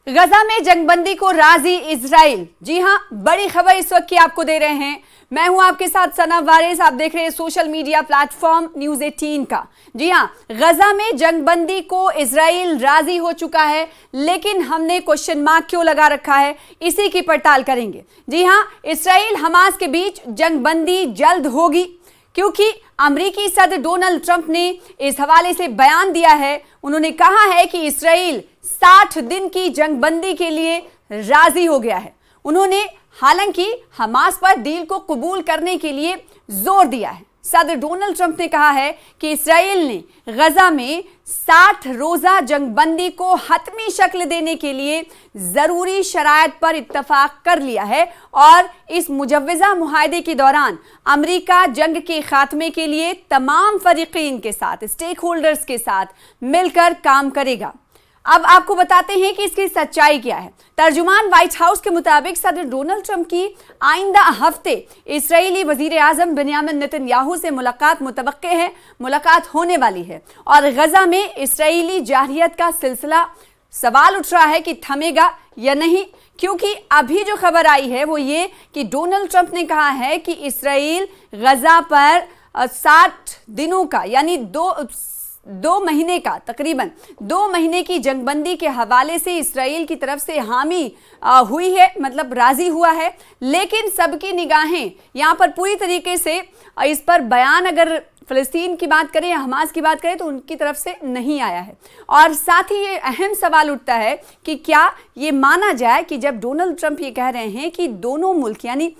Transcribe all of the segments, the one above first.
गजा में जंगबंदी को राजी इजराइल। जी हां, बड़ी खबर इस वक्त की आपको दे रहे हैं। मैं हूं आपके साथ सना वारिस। आप देख रहे हैं सोशल मीडिया प्लेटफॉर्म न्यूज 18 का। जी हां, गजा में जंगबंदी को इजराइल राजी हो चुका है, लेकिन हमने क्वेश्चन मार्क क्यों लगा रखा है, इसी की पड़ताल करेंगे। जी हां, इजराइल हमास के बीच जंगबंदी जल्द होगी, क्योंकि अमेरिकी सदर डोनाल्ड ट्रंप ने इस हवाले से बयान दिया है। उन्होंने कहा है कि इजराइल 60 दिन की जंगबंदी के लिए राजी हो गया है। उन्होंने हालांकि हमास पर डील को कबूल करने के लिए जोर दिया है। सदर डोनाल्ड ट्रंप ने कहा है कि इजराइल ने गजा में 60 रोजा जंगबंदी को हतमी शक्ल देने के लिए जरूरी शराइत पर इत्तफाक कर लिया है और इस मुजव्वजा मुआहदे के दौरान अमेरिका जंग के खात्मे के लिए तमाम फरीकीन के साथ, स्टेक होल्डर्स के साथ मिलकर काम करेगा। अब आपको बताते हैं कि इसकी सच्चाई क्या है। तर्जुमान व्हाइट हाउस के मुताबिक सदर डोनाल्ड ट्रंप की आइंदा हफ्ते इस्राएली वजीर आजम बेंयामिन नेतन्याहू से मुलाकात मुतवक्के है, मुलाकात होने वाली है। और गजा में इस्राएली जारहियत का सिलसिला सवाल उठ रहा है कि थमेगा या नहीं, क्योंकि अभी जो खबर आई है वो ये कि डोनाल्ड ट्रंप ने कहा है कि इस्राएल गजा पर 60 दिनों का यानी दो महीने का, तकरीबन 2 महीने की जंगबंदी के हवाले से इस्राएल की तरफ से हामी हुई है, मतलब राजी हुआ है। लेकिन सबकी निगाहें यहाँ पर पूरी तरीके से इस पर बयान, अगर फ़लस्तीन की बात करें या हमास की बात करें, तो उनकी तरफ से नहीं आया है। और साथ ही ये अहम सवाल उठता है कि क्या ये माना जाए कि जब डोनाल्ड ट्रंप ये कह रहे हैं कि दोनों मुल्क यानी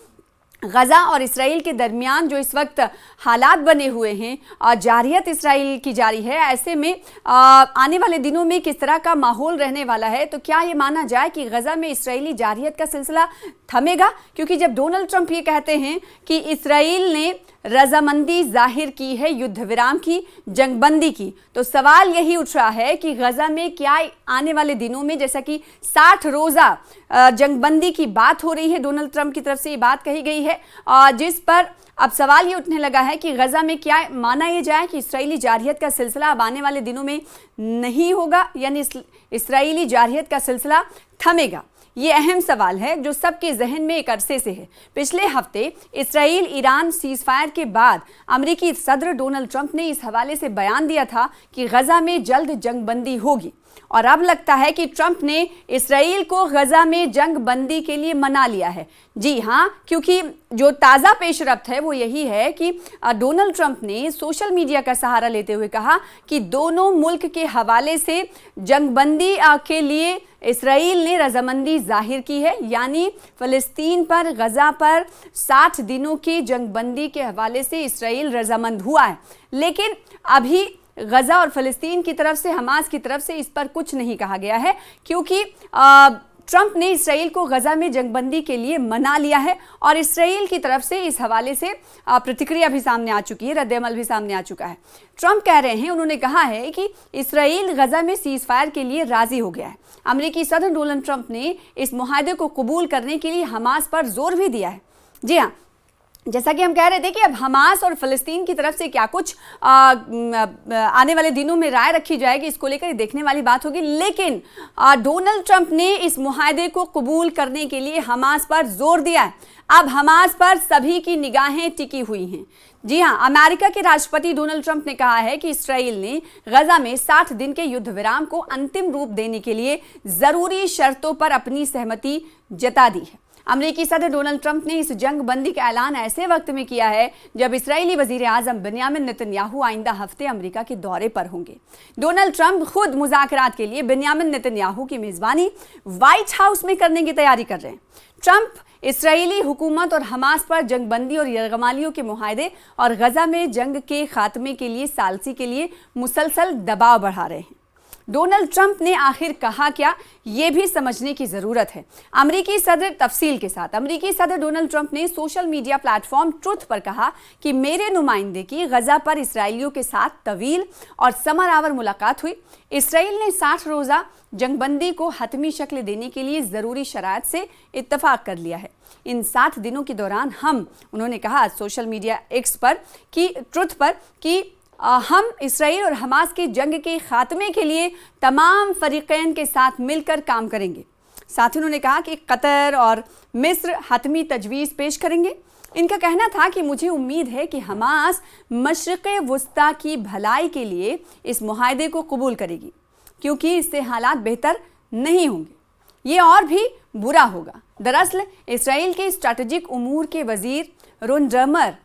गजा और इस्राएल के दरमियान जो इस वक्त हालात बने हुए हैं और जारहियत इस्राएल की जारी है, ऐसे में आने वाले दिनों में किस तरह का माहौल रहने वाला है, तो क्या ये माना जाए कि गजा में इस्राएली जारहियत का सिलसिला थमेगा? क्योंकि जब डोनाल्ड ट्रंप ये कहते हैं कि इस्राएल ने रजामंदी जाहिर की है युद्ध विराम की, जंगबंदी की, तो सवाल यही उठ रहा है कि गजा में क्या आने वाले दिनों में, जैसा कि 60 रोज़ा जंगबंदी की बात हो रही है, डोनाल्ड ट्रंप की तरफ से ये बात कही गई है, जिस पर अब सवाल ये उठने लगा है कि गजा में क्या माना यह जाए कि इस्राएली जारहियत का सिलसिला अब आने वाले दिनों में नहीं होगा, यानी इस्राएली जारहियत का सिलसिला थमेगा। ये अहम सवाल है जो सबके जहन में एक अरसे से है। पिछले हफ्ते इस्राएल ईरान सीज़फायर के बाद अमेरिकी सदर डोनाल्ड ट्रंप ने इस हवाले से बयान दिया था कि गजा में जल्द जंगबंदी होगी, और अब लगता है कि ट्रंप ने इस्राएल को गजा में जंग बंदी के लिए मना लिया है। जी हाँ, क्योंकि जो ताज़ा पेशरफ्त है वो यही है कि डोनाल्ड ट्रंप ने सोशल मीडिया का सहारा लेते हुए कहा कि दोनों मुल्क के हवाले से जंगबंदी के लिए इस्राएल ने रजामंदी जाहिर की है, यानी फ़लस्तीन पर, गजा पर 60 दिनों की जंगबंदी के हवाले से इस्राएल रजामंद हुआ है। लेकिन अभी गजा और फ़लस्तीन की तरफ से, हमास की तरफ से इस पर कुछ नहीं कहा गया है, क्योंकि ट्रंप ने इस्राएल को गजा में जंगबंदी के लिए मना लिया है और इस्राएल की तरफ से इस हवाले से प्रतिक्रिया भी सामने आ चुकी है, रद्द-ए-अमल भी सामने आ चुका है। ट्रंप कह रहे हैं, उन्होंने कहा है कि इस्राएल गजा में सीज़फायर के लिए राजी हो गया है। अमेरिकी सदर डोनाल्ड ट्रंप ने इस मुआहदे को कबूल करने के लिए हमास पर जोर भी दिया है। जी हाँ, जैसा कि हम कह रहे थे कि अब हमास और फ़लस्तीन की तरफ से क्या कुछ आने वाले दिनों में राय रखी जाएगी, इसको लेकर देखने वाली बात होगी। लेकिन डोनाल्ड ट्रंप ने इस मुआहदे को कबूल करने के लिए हमास पर जोर दिया है। अब हमास पर सभी की निगाहें टिकी हुई हैं। जी हाँ, अमेरिका के राष्ट्रपति डोनाल्ड ट्रंप ने कहा है कि इस्राएल ने गजा में 60 दिन के युद्ध विराम को अंतिम रूप देने के लिए ज़रूरी शर्तों पर अपनी सहमति जता दी है। अमेरिकी सदर डोनाल्ड ट्रंप ने इस जंग बंदी का ऐलान ऐसे वक्त में किया है जब इस्राएली वजीर आजम बेंयामिन नेतन्याहू आइंदा हफ्ते अमेरिका के दौरे पर होंगे। डोनाल्ड ट्रंप खुद मुज़ाकरात के लिए बेंयामिन नेतन्याहू की मेज़बानी व्हाइट हाउस में करने की तैयारी कर रहे हैं। ट्रंप इस्राएली हुकूमत और हमास पर जंगबंदी और यरगमालियों के मुआहदे और गजा में जंग के खात्मे के लिए सालसी के लिए मुसलसल दबाव बढ़ा रहे हैं। डोनाल्ड ट्रंप ने आखिर कहा क्या, ये भी समझने की ज़रूरत है। अमेरिकी सदर तफसील के साथ, अमेरिकी सदर डोनाल्ड ट्रंप ने सोशल मीडिया प्लेटफॉर्म ट्रुथ पर कहा कि मेरे नुमाइंदे की गजा पर इसराइलियों के साथ तवील और समरावर मुलाकात हुई। इसराइल ने 60 रोज़ा जंगबंदी को हतमी शक्ल देने के लिए ज़रूरी शराइत से इत्तफाक कर लिया है। इन 60 दिनों के दौरान उन्होंने कहा सोशल मीडिया एक्स पर कि ट्रुथ पर कि हम इसराइल और हमास की जंग के खात्मे के लिए तमाम फरीकैन के साथ मिलकर काम करेंगे। साथ ही उन्होंने कहा कि कतर और मिस्र हतमी तजवीज़ पेश करेंगे। इनका कहना था कि मुझे उम्मीद है कि हमास मशरिक़ वुस्ता की भलाई के लिए इस मुआहदे को कबूल करेगी, क्योंकि इससे हालात बेहतर नहीं होंगे, ये और भी बुरा होगा। दरअसल इसराइल के स्ट्रैटेजिक उमूर के वजीर रोन डर्मर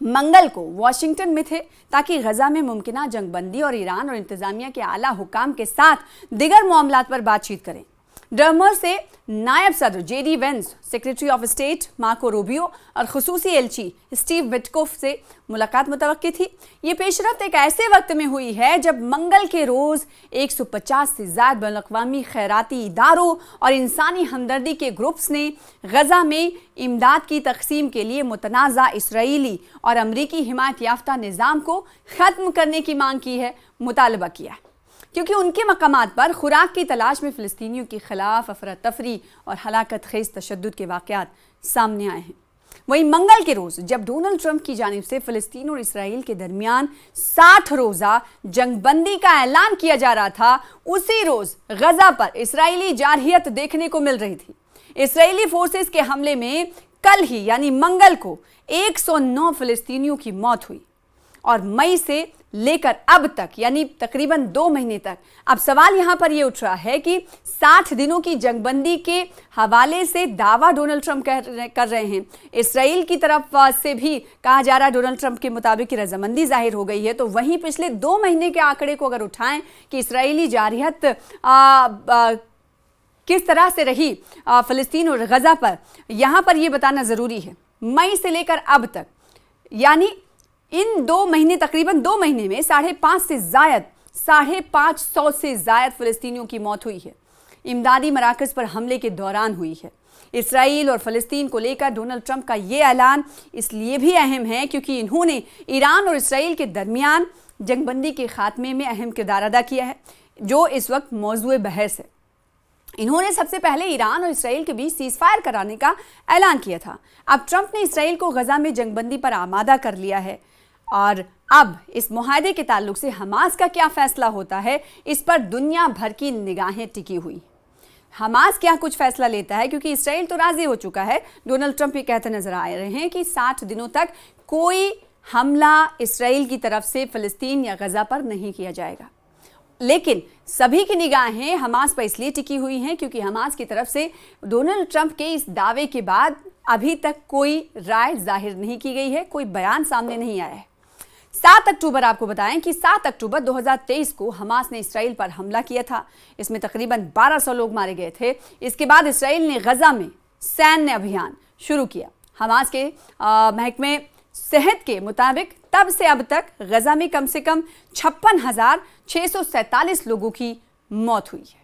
मंगल को वाशिंगटन में थे ताकि गजा में मुमकिना जंगबंदी और ईरान और इंतजामिया के आला हुकाम के साथ दिगर मामलात पर बातचीत करें। डर्मर से नायब सदर JD Vance, secretary of state Marco Rubio और खुसूसी एलची स्टीव विटकोफ से मुलाकात मुतवक्की थी। ये पेशरफ्त एक ऐसे वक्त में हुई है जब मंगल के रोज़ 150 से ज़्यादा बैनुल-अक़वामी खैराती इदारों और इंसानी हमदर्दी के ग्रुप्स ने गजा में इमदाद की तकसीम के लिए मुतनाज़ा इसराइली और अमरीकी हिमायत याफ्ता निज़ाम को ख़त्म करने की मांग की है, मुतालबा किया है, क्योंकि उनके मकामात पर खुराक की तलाश में फ़िलिस्तीनियों के खिलाफ अफरा तफरी और हलाकत खेज़ तशद्दुद के वाक़यात सामने आए हैं। वहीं मंगल के रोज़ जब डोनाल्ड ट्रंप की जानिब से फ़िलिस्तीन और इसराइल के दरमियान 60 रोज़ा जंगबंदी का ऐलान किया जा रहा था, उसी रोज़ गजा पर इसराइली जारहियत देखने को मिल रही थी। इसराइली फोर्सेस के हमले में कल ही यानी मंगल को 109 फ़िलिस्तीनियों की मौत हुई और मई से लेकर अब तक यानी तकरीबन 2 महीने तक अब सवाल यहां पर यह उठ रहा है कि 60 दिनों की जंगबंदी के हवाले से दावा डोनाल्ड ट्रंप कर रहे हैं, इसराइल की तरफ से भी कहा जा रहा है डोनाल्ड ट्रंप के मुताबिक कि रजामंदी जाहिर हो गई है, तो वहीं पिछले 2 महीने के आंकड़े को अगर उठाएं कि इसराइली जारहियत किस तरह से रही फ़िलिस्तीन और गजा पर, यहां पर यह बताना ज़रूरी है। मई से लेकर अब तक यानी इन 2 महीने, तकरीबन 2 महीने में 550 से ज़ायद फ़िलिस्तीनियों की मौत हुई है। इमदादी मराकज़ पर हमले के दौरान हुई है। इसराइल और फ़लस्तीन को लेकर डोनाल्ड ट्रंप का ये ऐलान इसलिए भी अहम है क्योंकि इन्होंने ईरान और इसराइल के दरमियान जंगबंदी के खात्मे में अहम किरदार अदा किया है, जो इस वक्त मौजूए बहस है। इन्होंने सबसे पहले ईरान और इसराइल के बीच सीज़ फायर कराने का ऐलान किया था। अब ट्रंप ने इसराइल को गजा में जंगबंदी पर आमादा कर लिया है और अब इस मुआहदे के ताल्लुक से हमास का क्या फैसला होता है, इस पर दुनिया भर की निगाहें टिकी हुई। हमास क्या कुछ फैसला लेता है, क्योंकि इसराइल तो राजी हो चुका है। डोनाल्ड ट्रंप ये कहते नजर आ रहे हैं कि 60 दिनों तक कोई हमला इसराइल की तरफ से फ़लस्तीन या गजा पर नहीं किया जाएगा। लेकिन सभी की निगाहें हमास पर इसलिए टिकी हुई हैं क्योंकि हमास की तरफ से डोनाल्ड ट्रंप के इस दावे के बाद अभी तक कोई राय जाहिर नहीं की गई है, कोई बयान सामने नहीं आया है। 7 अक्टूबर, आपको बताएं कि 7 अक्टूबर 2023 को हमास ने इसराइल पर हमला किया था। इसमें तकरीबन 1200 लोग मारे गए थे। इसके बाद इसराइल ने गजा में सैन्य अभियान शुरू किया। हमास के महकमे सेहत के मुताबिक तब से अब तक गजा में कम से कम 56,647 लोगों की मौत हुई है।